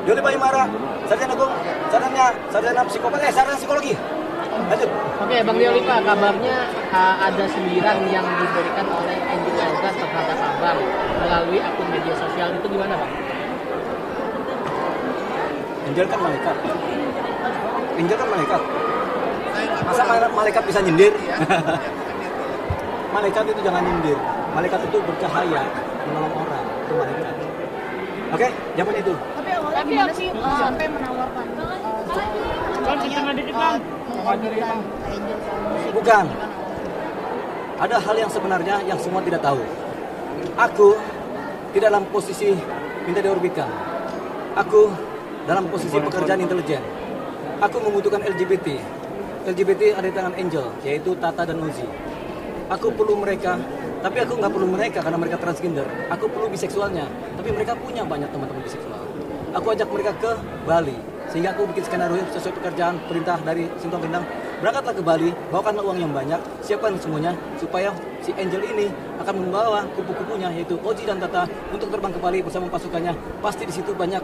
Dolipa Himara, sarjana hukum, sarjana psikologi. Lanjut. Oke, Bang Dolipa, kabarnya ada sindiran yang diberikan oleh Angel Elga terhadap Abang melalui akun media sosial, itu gimana, Bang? Angel kan malaikat. Masa malaikat bisa nyindir? Malaikat itu jangan nyindir. Malaikat itu bercahaya, menolong orang. Itu malaikat. Oke, zaman itu. Tapi awalnya gimana sih sampai menawarkan Bukan. Ada hal yang sebenarnya yang semua tidak tahu. Aku tidak dalam posisi minta diorbitkan. Aku dalam posisi pekerjaan intelijen. Aku membutuhkan LGBT. LGBT ada di tangan Angel, yaitu Tata dan Uzi. Aku perlu mereka, tapi aku nggak perlu mereka karena mereka transgender. Aku perlu biseksualnya, tapi mereka punya banyak teman-teman biseksual. Aku ajak mereka ke Bali, sehingga aku bikin skenario sesuai pekerjaan perintah dari Sintong Gendang. Berangkatlah ke Bali, bawakanlah uang yang banyak, siapkan semuanya, supaya si Angel ini akan membawa kupu-kupunya, yaitu Oji dan Tata, untuk terbang ke Bali bersama pasukannya. Pasti di situ banyak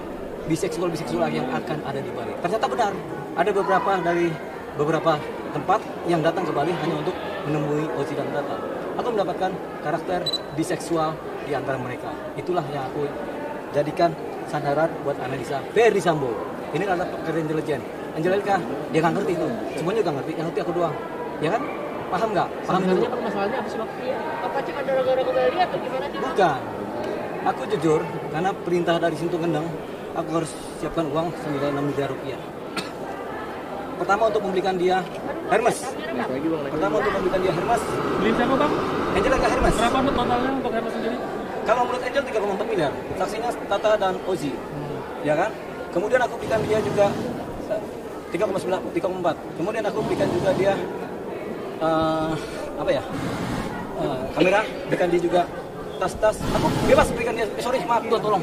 biseksual yang akan ada di Bali. Ternyata benar, ada beberapa tempat yang datang ke Bali hanya untuk menemui Oji dan Tata. Aku mendapatkan karakter biseksual di antara mereka. Itulah yang aku jadikan sandaran buat analisa Ferdy Sambo. Ini adalah pekerja intelijen. Angelica, dia nggak ngerti itu. Semuanya juga ngerti, yang ngerti aku doang. Ya kan? Paham nggak? Paham itu? Sebenarnya permasalahannya apa sih, Bang? Apa cuma gara-gara ke Bali atau gimana sih, Bang? Bukan. Aku jujur, karena perintah dari Sintong Gendang, aku harus siapkan uang senilai 6 miliar rupiah. Pertama untuk membelikan dia Hermes. Beliin siapa, Bang? Angelica Hermes. Berapa totalnya untuk Hermes sendiri? Kalau menurut Angel 3,4 miliar. Saksinya Tata dan Ozi. Ya kan? Kemudian aku belikan dia juga 3,4. Kemudian aku belikan juga dia kamera, berikan dia juga tas-tas. Aku bebas berikan dia. Maaf, tolong.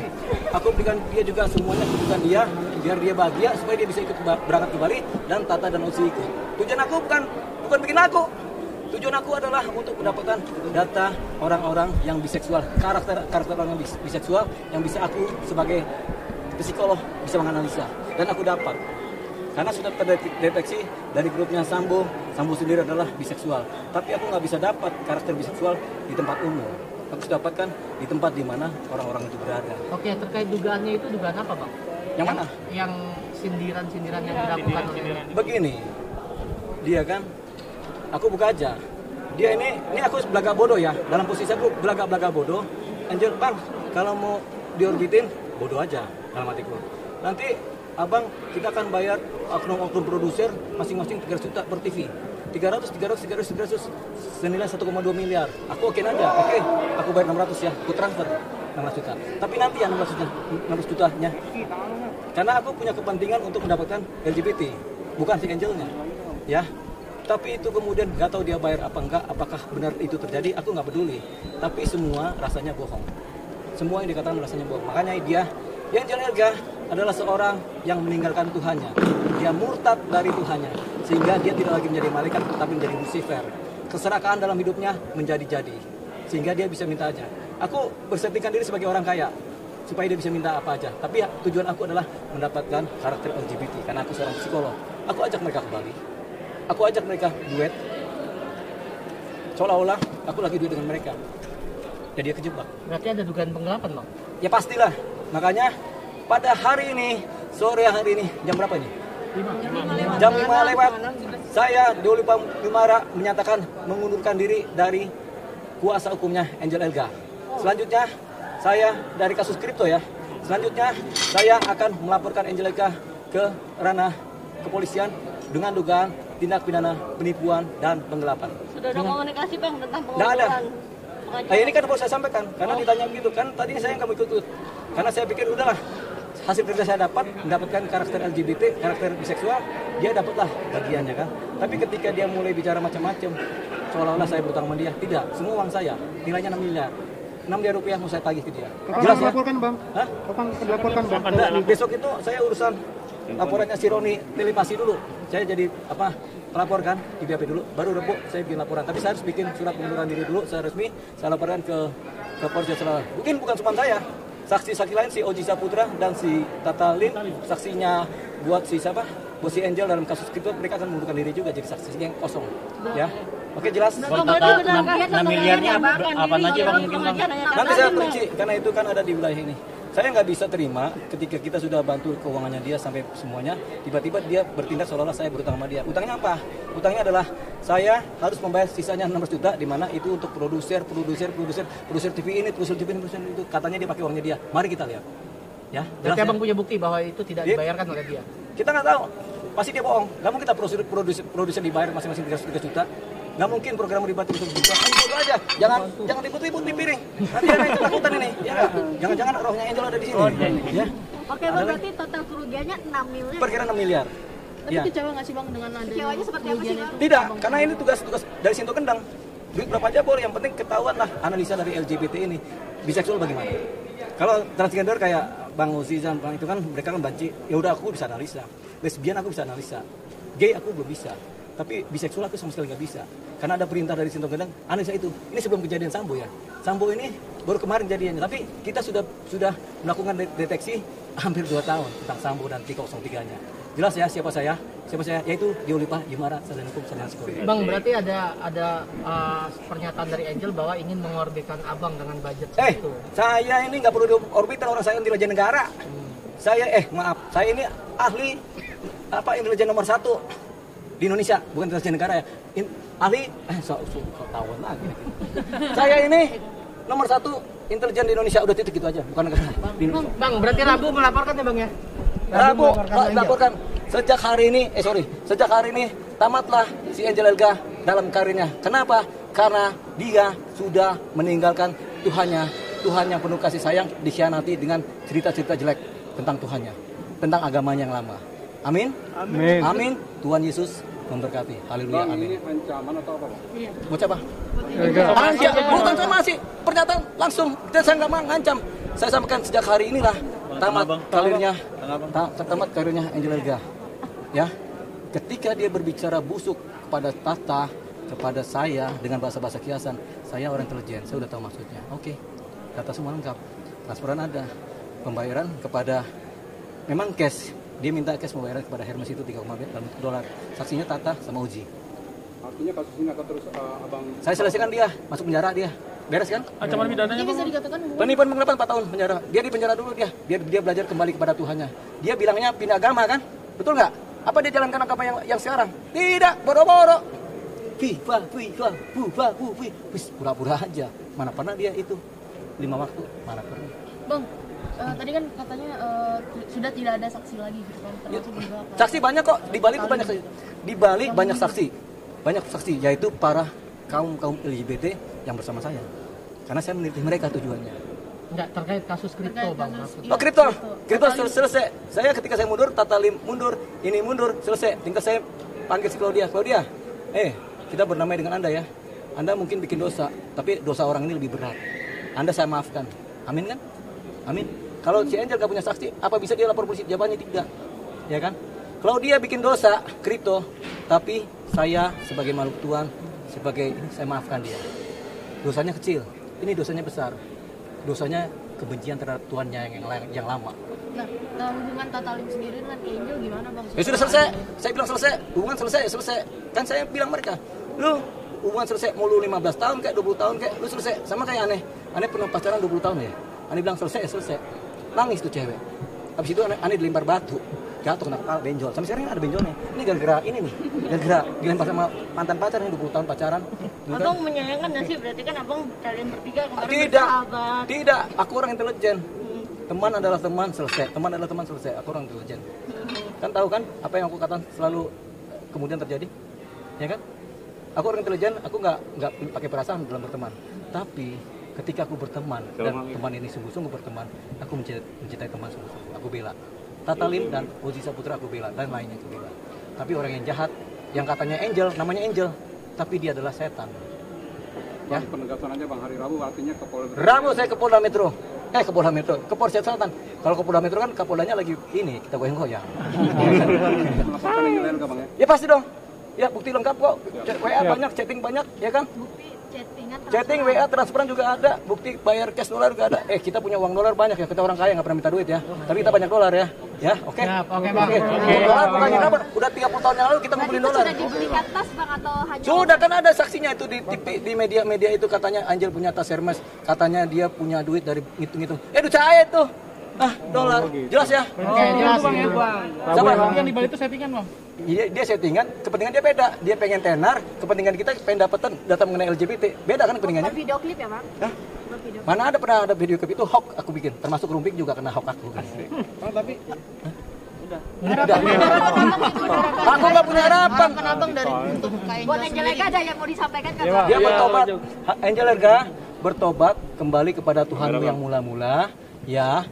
Aku berikan dia juga semuanya, aku berikan dia biar dia bahagia supaya dia bisa ikut berangkat ke Bali dan Tata dan Ozi ikut. Tujuan aku bukan bikin aku. Tujuan aku adalah untuk mendapatkan data orang-orang yang biseksual, karakter orang yang biseksual yang bisa aku sebagai psikolog bisa menganalisa, dan aku dapat. Karena sudah terdeteksi dari grupnya Sambo sendiri adalah biseksual. Tapi aku nggak bisa dapat karakter biseksual di tempat umum. Aku sudah dapatkan di tempat di mana orang-orang itu berada. Oke, terkait dugaannya itu dugaan apa, Bang? Yang mana? Yang sindiran-sindiran yang dilakukan oleh Begini, dia kan, aku buka aja. Dia ini aku belaga bodoh ya. Dalam posisi aku belaga bodoh. Angel, Bang, kalau mau diorbitin, bodoh aja dalam hatiku. Nanti abang kita akan bayar oknum produser masing-masing 300 juta per TV. 300 senilai 1,2 miliar. Aku oke aja. Oke, aku bayar 600 ya. Aku transfer 16 juta. Tapi nanti ya 16 jutanya. Karena aku punya kepentingan untuk mendapatkan LGBT, bukan si Angelnya. Ya. Tapi itu kemudian nggak tahu dia bayar apa enggak, apakah benar itu terjadi, aku nggak peduli. Tapi semua rasanya bohong. Semua yang dikatakan rasanya bohong. Makanya dia, Angel Elga adalah seorang yang meninggalkan Tuhannya. Dia murtad dari Tuhannya, sehingga dia tidak lagi menjadi malaikat, tapi menjadi Lucifer. Keserakahan dalam hidupnya menjadi-jadi, sehingga dia bisa minta aja. Aku bersertikan diri sebagai orang kaya, supaya dia bisa minta apa aja. Tapi ya, tujuan aku adalah mendapatkan karakter LGBT, karena aku seorang psikolog. Aku ajak mereka ke Bali. Aku ajak mereka duet. Seolah-olah aku lagi duet dengan mereka. Jadi dia kejebak. Berarti ada dugaan penggelapan, Bang? Ya pastilah. Makanya pada hari ini, sore hari ini, jam berapa ini? Jam 5 lewat. Saya Dolipa Himara menyatakan mengundurkan diri dari kuasa hukumnya Angel Elga. Selanjutnya saya dari kasus kripto ya. Selanjutnya saya akan melaporkan Angel Elga ke ranah kepolisian dengan dugaan tindak pidana penipuan dan penggelapan. Sudah ada komunikasi, Bang, tentang Nggak ada. pengunduran? Nah, ini kan baru saya sampaikan, karena ditanya begitu kan, tadi saya nggak mau ikut. Karena saya pikir udahlah, hasil kerja saya mendapatkan karakter LGBT, karakter biseksual, dia dapatlah bagiannya kan. Tapi ketika dia mulai bicara macam-macam, seolah-olah saya berutang sama dia. Tidak, semua uang saya, nilainya 6 miliar. 6 miliar rupiah mau saya tagih ke dia. Kapan melaporkan, Bang? Hah? Kapan melaporkan, Bang? Besok itu saya urusan laporannya si Roni telepasi dulu. Saya jadi pelapor kan di BAP dulu, baru Rebo saya bikin laporan. Tapi saya harus bikin surat pengunduran diri dulu, saya resmi, saya laporkan ke Polres Jawa. Mungkin bukan cuma saya Saksi-saksi lain si Oji Saputra dan si Tata Lim, saksinya buat si siapa? Buat si Angel dalam kasus kripto, mereka akan mengundurkan diri juga jadi saksi yang kosong. Ya. Oke, jelas? Bang, berarti benar kan? 6 miliarnya apa aja Bang mungkin Bang? Nanti saya perinci, karena itu kan ada di wilayah ini. Saya nggak bisa terima ketika kita sudah bantu keuangannya dia sampai semuanya, tiba-tiba dia bertindak seolah-olah saya berutang sama dia. Utangnya apa? Utangnya adalah saya harus membayar sisanya 600 juta, di mana itu untuk produser TV ini, produser itu. Katanya dia pakai uangnya dia. Mari kita lihat. Ya, jelas Berarti ya? Abang punya bukti bahwa itu tidak dibayarkan oleh dia. Kita nggak tahu. Pasti dia bohong. Nggak mungkin kita produser dibayar masing-masing 3 juta. Nggak mungkin program ribet itu juga. Bodoh aja. Jangan ribut-ribut di piring. Nanti ada yang ketakutan ini. Ya nggak? Jangan-jangan rohnya Angel ada di sini. Ya. Oke Bang, berarti total kerugiannya 6 miliar. Perkiraan 6 miliar. Tapi kecewa nggak sih Bang dengan adanya kecewanya seperti apa sih Bang? Tidak, karena ini tugas dari Sinto Kendang. Duit berapa aja boleh, yang penting ketahuan lah analisa dari LGBT ini. Biseksual bagaimana? Kalau transgender kayak Bang Uzi dan Bang itu kan mereka kan banci. Ya udah aku bisa analisa. Lesbian aku bisa analisa. Gay aku belum bisa. Tapi biseksual aku sama sekali nggak bisa. Karena ada perintah dari Sinto Kendang, analisa itu. Ini sebelum kejadian Sambo ya. Sambo ini baru kemarin jadiannya. Tapi kita sudah melakukan deteksi hampir 2 tahun tentang Sambo dan T03-nya. Jelas ya siapa saya? Yaitu Diolipah Jumara, sarjana hukum, sarjana psikologi. Bang, berarti ada pernyataan dari Angel bahwa ingin mengorbitkan Abang dengan budget Eh, itu. saya ini nggak perlu diorbitan, orang saya intelijen negara. Saya ini ahli intelijen nomor 1 di Indonesia, bukan intelijen negara ya. Ahli, tahuan lagi. Saya ini nomor 1 intelijen di Indonesia, udah titik gitu aja, bukan negara. Bang, berarti Rabu melaporkan ya Bang ya? Rabu laporkan. Sejak hari ini tamatlah si Angel Elga dalam karirnya. Kenapa? Karena dia sudah meninggalkan Tuhannya yang penuh kasih sayang, dikhianati dengan cerita-cerita jelek tentang Tuhannya, tentang agamanya yang lama. Amin. Amin. Tuhan Yesus memberkati. Haleluya. Amin. Ini ancaman atau apa? Bocah apa? Bukan somasi, pernyataan langsung. Dan saya nggak mau ngancam. Saya sampaikan sejak hari inilah tamat karirnya Angel Elga. Ya, ketika dia berbicara busuk kepada Tata, kepada saya dengan bahasa-bahasa kiasan, saya orang intelijen, saya udah tahu maksudnya. Oke, data semua lengkap, transferan ada, pembayaran kepada, memang cash, dia minta cash pembayaran kepada Hermes itu 3,5 dolar. Saksinya Tata sama Uji. Artinya kasus ini akan terus Abang... Saya selesaikan dia, masuk penjara dia. Beres kan? Ancaman pidananya Bisa Bang? dikatakan Penipuan mengelapan 4 tahun penjara. Dia di penjara dulu dia belajar kembali kepada Tuhannya. Dia bilangnya pindah agama kan? Betul nggak? Apa dia jalankan agama yang sekarang? Tidak, bodoh-bodoh. Pura-pura aja. Mana pernah dia itu 5 waktu? Mana pernah? Bang, tadi kan katanya sudah tidak ada saksi lagi gitu kan? Termasuk juga apa? Saksi banyak kok, di Bali itu banyak saksi. Di Bali banyak saksi. Banyak saksi, yaitu para kaum LGBT yang bersama saya. Karena saya meneliti mereka tujuannya. Enggak terkait kasus kripto Bang. Oh, kripto selesai. Saya ketika saya mundur, Tata Lim mundur, ini mundur, selesai. Tinggal saya panggil si Claudia, kita bernamai dengan Anda ya. Anda mungkin bikin dosa, tapi dosa orang ini lebih berat. Anda saya maafkan. Amin kan? Amin. Kalau si Angel gak punya saksi, apa bisa dia lapor polisi? Jawabannya tidak. Ya kan? Kalau dia bikin dosa kripto, tapi saya sebagai makhluk Tuhan, saya maafkan dia. Dosanya kecil, ini dosanya besar. Dosanya kebencian terhadap Tuhannya yang lama. Nah, hubungan Tata Lim sendiri dengan Angel gimana Bang? Ya sudah selesai, saya bilang selesai, hubungan selesai. Kan saya bilang mereka, lu hubungan selesai, mau lu 15 tahun kayak 20 tahun kayak, lu selesai. Sama kayak Aneh pernah pacaran 20 tahun ya. Aneh bilang selesai. Nangis tuh cewek. Habis itu Aneh dilempar batu, jatuh kena kepala, benjol. Sampai sekarang ada benjolnya. Ini gara-gara dilempar sama mantan pacar ini 20 tahun pacaran. Abang menyayangkan nggak sih? Berarti kan abang kalian bertiga kemarin bersahabat. Tidak, aku orang intelijen. Teman adalah teman selesai. Aku orang intelijen. Kan tahu kan apa yang aku katakan selalu kemudian terjadi, ya kan? Aku orang intelijen, aku nggak pakai perasaan dalam berteman. Tapi ketika aku berteman dan teman ini sungguh-sungguh berteman, aku mencintai teman sungguh-sungguh. Aku bela. Tata Lim dan Oji Saputra aku bela dan lainnya aku bela. Tapi orang yang jahat, yang katanya Angel, namanya Angel, tapi dia adalah setan. Ya. Penegasan aja Bang, hari Rabu artinya ke Polda. Rabu saya ke Polda Metro. Ke Polsek Selatan. Kalau ke Polda Metro kan Kapoldanya lagi ini, kita goyang-goyang. Melaporkan Angel Elga Bang ya? Ya pasti dong. Ya bukti lengkap kok. WA banyak, chatting banyak, ya kan? Chatting, WA, transferan juga ada, bukti bayar cash dolar juga ada. Kita punya uang dolar banyak ya, kita orang kaya nggak pernah minta duit ya. Tapi kita banyak dolar ya. Ya, oke. Oke, Bang. Dolar pertanyaan apa? Udah 30 tahun yang lalu kita ngumpulin dolar. Sudah dibeli tas Bang atau hanya? Sudah kan ada saksinya itu di media-media itu katanya Angel punya tas Hermes, katanya dia punya duit dari ngitung-ngitung. Duit saya itu. Dolar. Jelas ya? Oke, jelas. Siapa? Yang di Bali itu settingan, Bang. Dia settingan, kepentingan dia beda. Dia pengen tenar, kepentingan kita pengen dapetan data mengenai LGBT. Beda kan kepentingannya? Video klip ya Bang? Hah? Mana pernah ada video klip itu hoax aku bikin, termasuk Rumpik juga kena hoax aku. Bang, tapi Udah. Aku nggak punya harapan. Harapan abang dari untuk kain Buat Angel Lega ada yang mau disampaikan kan? Dia bertobat. Angel Lega bertobat kembali kepada Tuhanmu yang mula-mula, ya.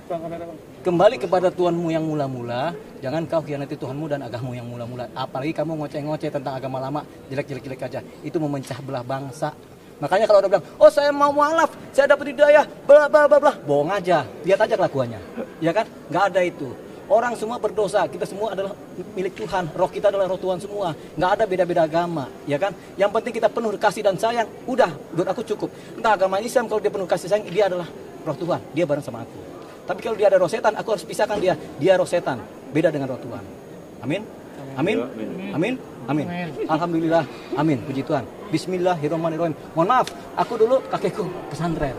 Kembali kepada Tuhanmu yang mula-mula. Jangan kau khianati Tuhanmu dan agamamu yang mula-mula. Apalagi kamu ngoceh-ngoceh tentang agama lama, jelek-jelek aja. Itu memecah belah bangsa. Makanya kalau orang bilang, oh saya mau mualaf, saya dapat hidayah, bla bla bla bla, bohong aja. Lihat aja kelakuannya, ya kan? Nggak ada itu. Orang semua berdosa, kita semua adalah milik Tuhan, roh kita adalah roh Tuhan semua. Nggak ada beda-beda agama, ya kan? Yang penting kita penuh kasih dan sayang, udah, buat aku cukup. Entah agama Islam, kalau dia penuh kasih sayang, dia adalah roh Tuhan, dia bareng sama aku. Tapi kalau dia ada roh setan, aku harus pisahkan dia roh setan, beda dengan roh Tuhan. Amin? Amin? Amin? Amin. Alhamdulillah, amin, puji Tuhan. Bismillahirrahmanirrahim. Mohon maaf, aku dulu kakekku pesantren,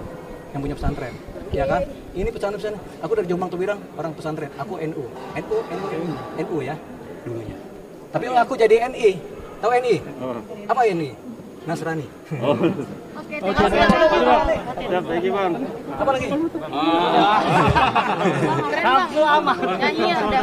yang punya pesantren. Ya kan? Ini pesantren. Aku dari Jombang Tubirang, orang pesantren. Aku NU ya dulunya. Tapi aku jadi NI. Tahu NI? Apa NI? Nasrani. Oke, Thank you, Bang. Apa lagi? Nyanyi ya udah.